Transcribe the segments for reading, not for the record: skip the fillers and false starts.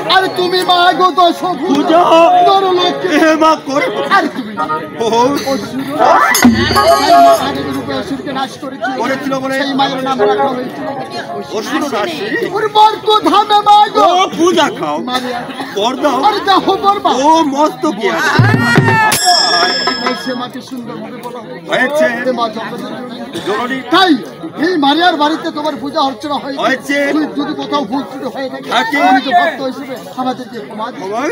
अरे तुम्ही मागो तो पूजा করে আরে তুমি অসুরকে নাশ করেছিল বলে সেই মায়ের নাম রাখা হয়েছিল অসুর রাশি ওর বর্ত ধামে মাগো পূজা খাও বর দাও আরে দেখো বরবা ও মস্ত কি আছে সে মাকে সুন্দর ভাবে বলা হয়েছে মা জননী তাই এই মারিয়ার বাড়িতে তোমার পূজা অর্চনা হয়েছে যদি কোথাও ভুল ত্রুটি হয়ে থাকে আমি তো ভক্ত হিসেবে আমাদেরকে ক্ষমা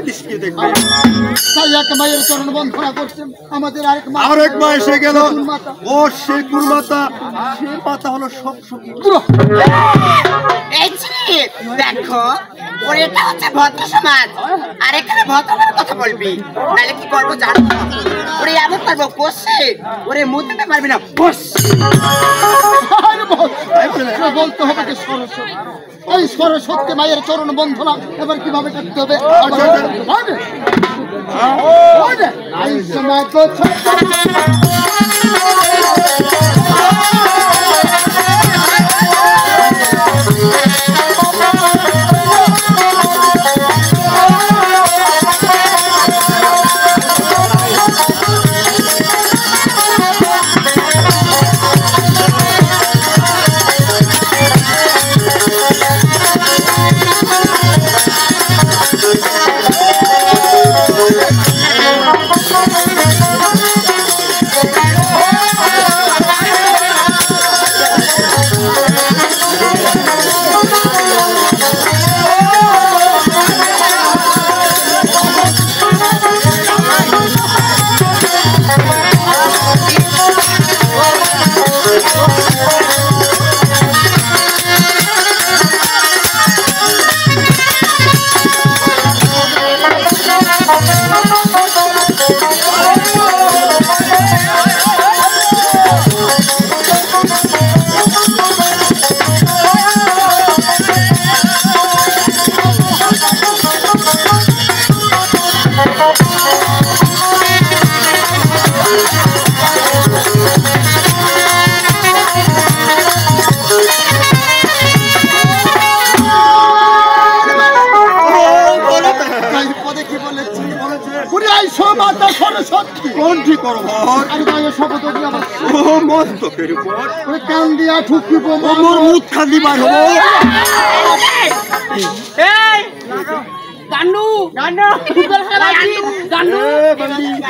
দৃষ্টি দেখবে তাই এক মায়ের চরণ বন্দনা করছেন আমাদের আরেক মা এসে গেল ও সে কুলমাতা সে মাতা হলো সব সুখী দেখো ওর এটা হচ্ছে ভদ্র সমাজ আর এখানে ভদ্রতার কথা বলবি নাহলে কি করবো জানো ওরে এমন করবো তো কষে ওরে মুততে পারবি না বস বলতে হবে যে সরস্বতী এই সরস্বতী মায়ের চরণ বন্ধনা এবার কিভাবে করতে হবে এই সময় তো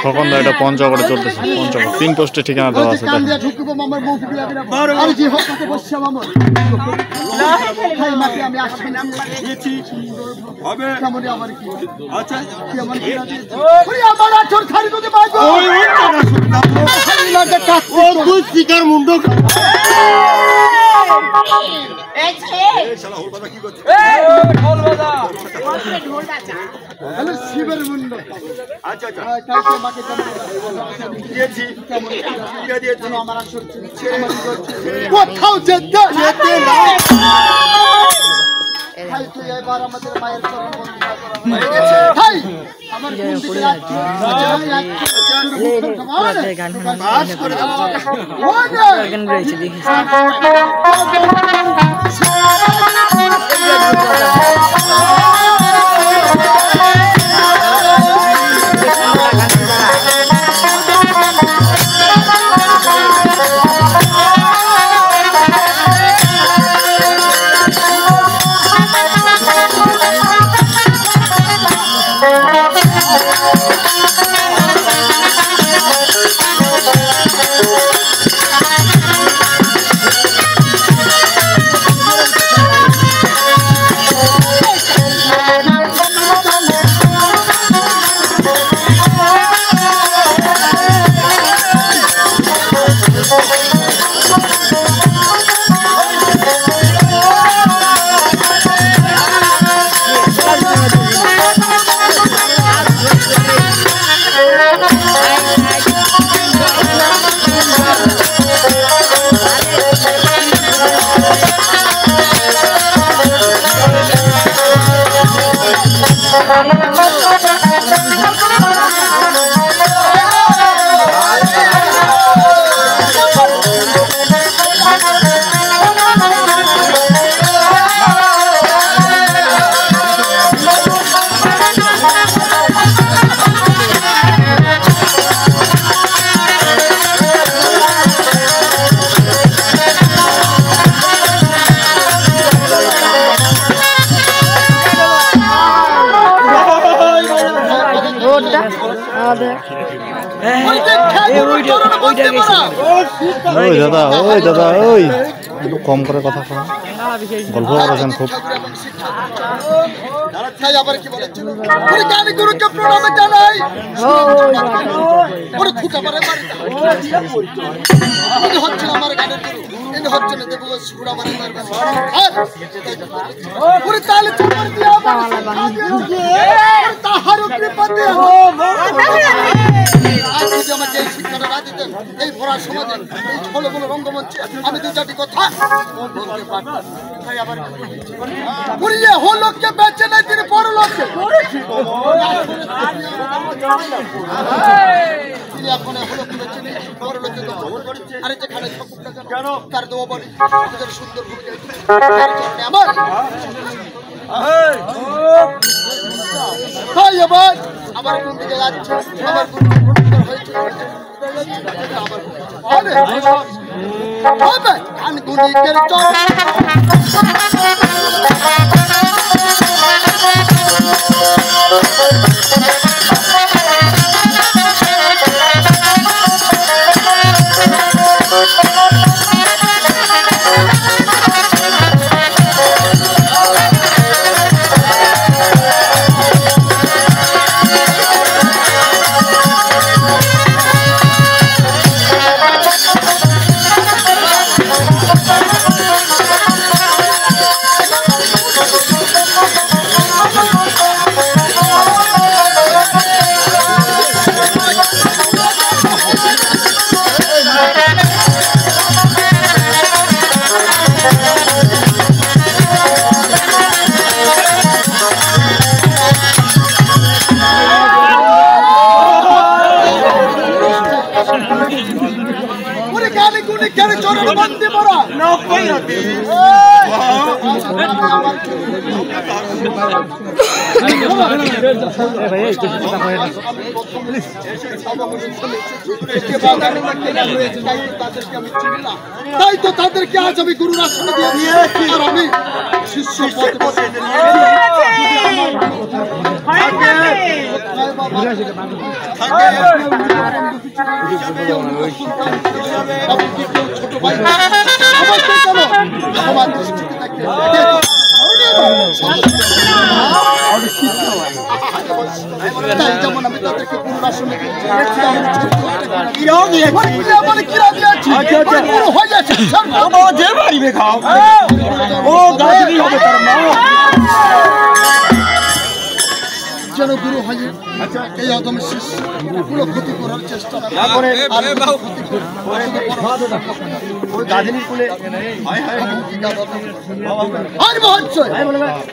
তখন এটা পঞ্চগড়ে চলতেছে। পঞ্চগড় 3 পোস্টে ঠিকানা দেওয়া আছে। শিবের মুন্ড আচ্ছা আচ্ছা কোথাও যেতে এবার আমাদের মায়ের ওই দাদা ওই একটু কম করে কথা বলা, গল্প করেছেন খুব। আবার কি বলেন ওরে গানি গুরুকে প্রণাম জানাই ওরে খুকা মারে বাড়ি এটা হচ্ছে আমার গানের গুরু, এটা হচ্ছে না দেবো সুরা মারে দরবার আর ওরে তালে চমর দিয়া তাহার কৃপাতে আজ যদি আমাকে শিক্ষাটা দিতেন এই ভরা সমাজে এই ছোলো বলো রঙ্গমঞ্চে আমি দু চারটি কথা বলতে পারতাম। তাই আবার পুরিয়ে হলোকে বেঁচে নেই তিনি পরলোকে এখন হলো কি বেঁচে নেই পরলোকে আরে যেখানে কেন তার দেওয়া বলি সুন্দর আমার তাই এবার আমার কোন দিকে যাচ্ছে আমার কোন হয়েছে হবে কান গুলিকের চল তাই তো তাদেরকে আজ আমি গুরুর আসনে দিয়েছি আর আমি শিষ্য ছোট ভাই আমার দৃষ্টিতে যেমন আমি তাদেরকে গুরুর আসনে যেন গুরু হয় এই অদম শিষ্য পুরো ক্ষতি করার চেষ্টা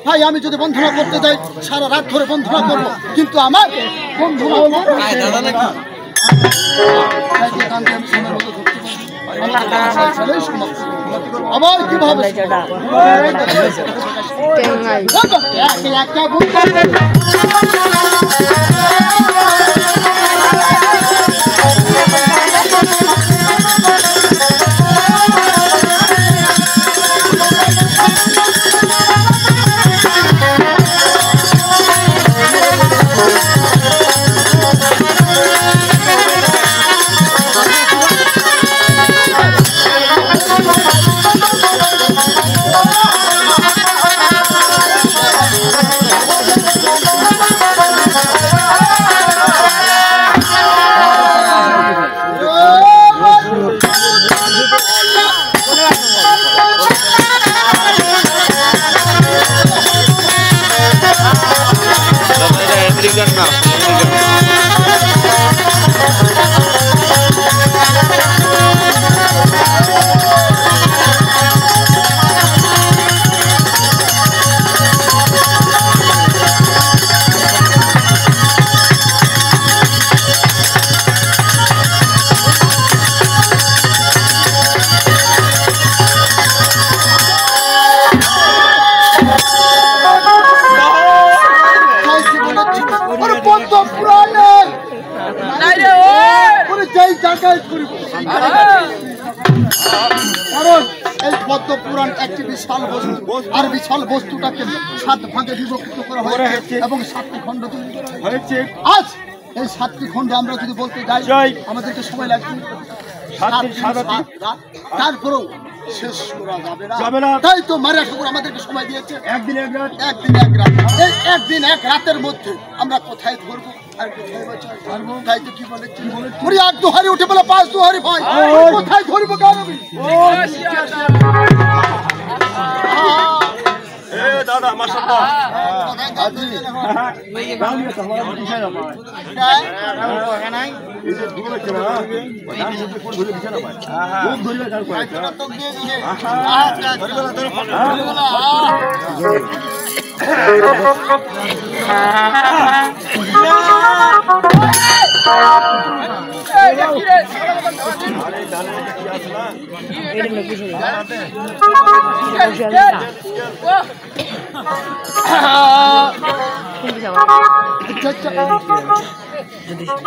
ভাই আমি যদি বন্ধনা করতে যাই সারা রাত ধরে বন্ধনা করবো কিন্তু আমার বন্ধনা আবার কিভাবে কারণ এই পদ্ম পুরাণ একটি বিশাল বস্তু আর বিশাল বস্তুটাকে 7 ভাগে বিভক্ত করা হয়েছে এবং 7টি খণ্ড তৈরি করা হয়েছে। আজ এই 7টি খণ্ড আমরা যদি বলতে যাই আমাদেরকে সময় লাগবে তারপরেও শেষ করা যাবে না। তাই তো মারিয়া ঠাকুর আমাদেরকে সময় দিয়েছে একদিন এক রাত। এই একদিন এক রাতের মধ্যে আমরা কোথায় ধরবো আর কোথায় বাঁচবো? তাই তো কি বলেছি মুড়ি 8 দুহারি উঠে বলে 5 দুহারি ভাই কোথায় ধরবো? এ দাদা মাশাআল্লাহ আজি গামে তো আমার বিছানা পায় নাই এই যে দূরে আছে না গাম যদি কোন ধরে বিছানা পায় খুব ধরে গাম পায় তো দিয়ে দিলে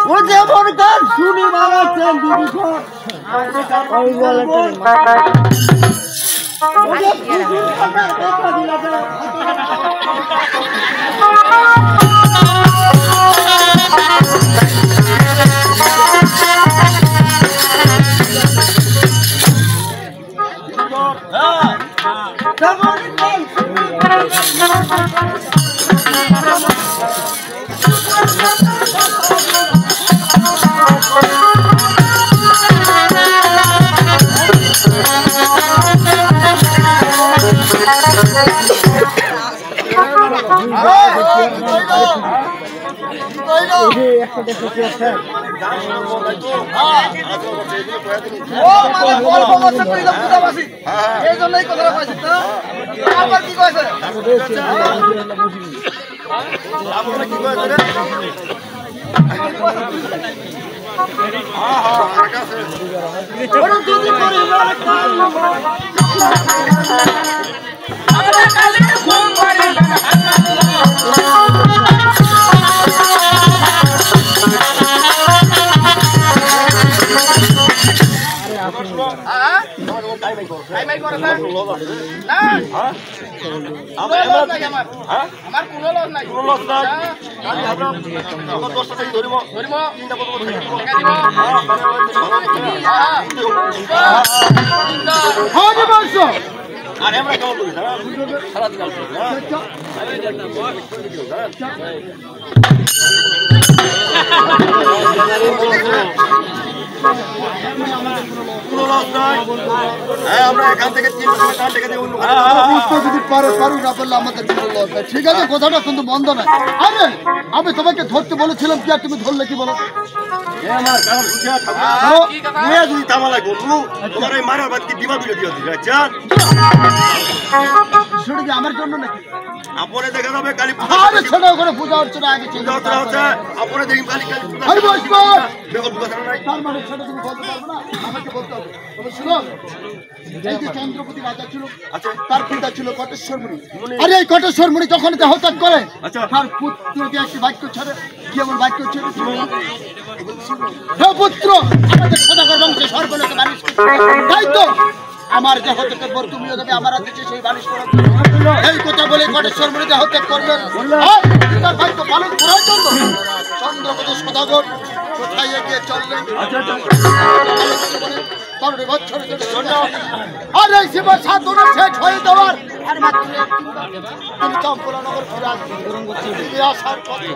ও যেমন গান শুনি মারাচ্ছেন দিদি ওই বলে আরে আমরা কেমন করি সারা দিন আমরা এখান থেকে ঠিক আছে কথাটা কিন্তু মন্দ না। আরে আমি তোমাকে ধরতে বলেছিলাম কি আর তুমি ধরলে কি বলো আমার জন্য নাকি আপনে দেখা যাবে কালী পূজা করে পূজা অর্চনা আগে আপনে দেখি কালী চন্দ্রপতি রাজা ছিল তার পিতা ছিল কটেশ্বর মুনি। আরে এই কটেশ্বর মুনি যখন দেহত্যাগ করে তার পুত্রকে একটি বাক্য ছাড়ে কি এমন বাক্য ছিল হে পুত্র আমাদের সদাগর বংশে সর্বলোকে বাণিজ্য তাই তো আমার দেহত্যাগের পর তুমিও যাবে আমার হাতে সেই বাণিজ্য এই কথা বলে কটেশ্বর মুনি দেহত্যাগ করলেন তার বাক্য পালন করার জন্য চন্দ্রপতি সদাগর কোথায় এগিয়ে চললেন আর এই শিবা সাধনা শেষ হয়ে যাওয়ার আর মাত্র তিনি চম্পলানগর ফিরে আসবেন আসার পথে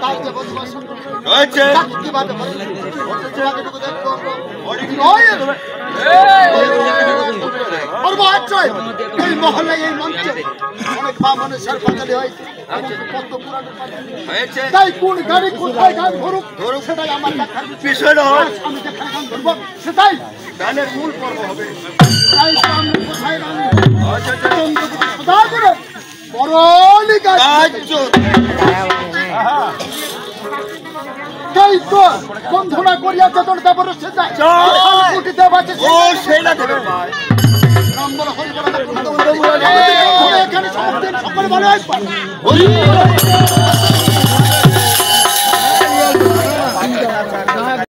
তাকে বদমাশন হয়েছে কিভাবে এই মহল্লায় এই মঞ্চে অনেক মা মানুষের পাতালি হয়েছে তাই কোন গাড়ি কোথায় গান ধরুক সেটাই আমার দেখার বিষয় নয় আমি যেখানে গান ধরবো সেটাই গানের মূল পর্ব হবে। তাই আমি কোথায় গান সদা করে বড়লি গান তাই তো বন্ধনা করিয়া যতন দেবর সে যায় কোটি দেব আছে ও সেইটা দেবে ভাই নম্বর হল এখানে সকলে ভালো আসবে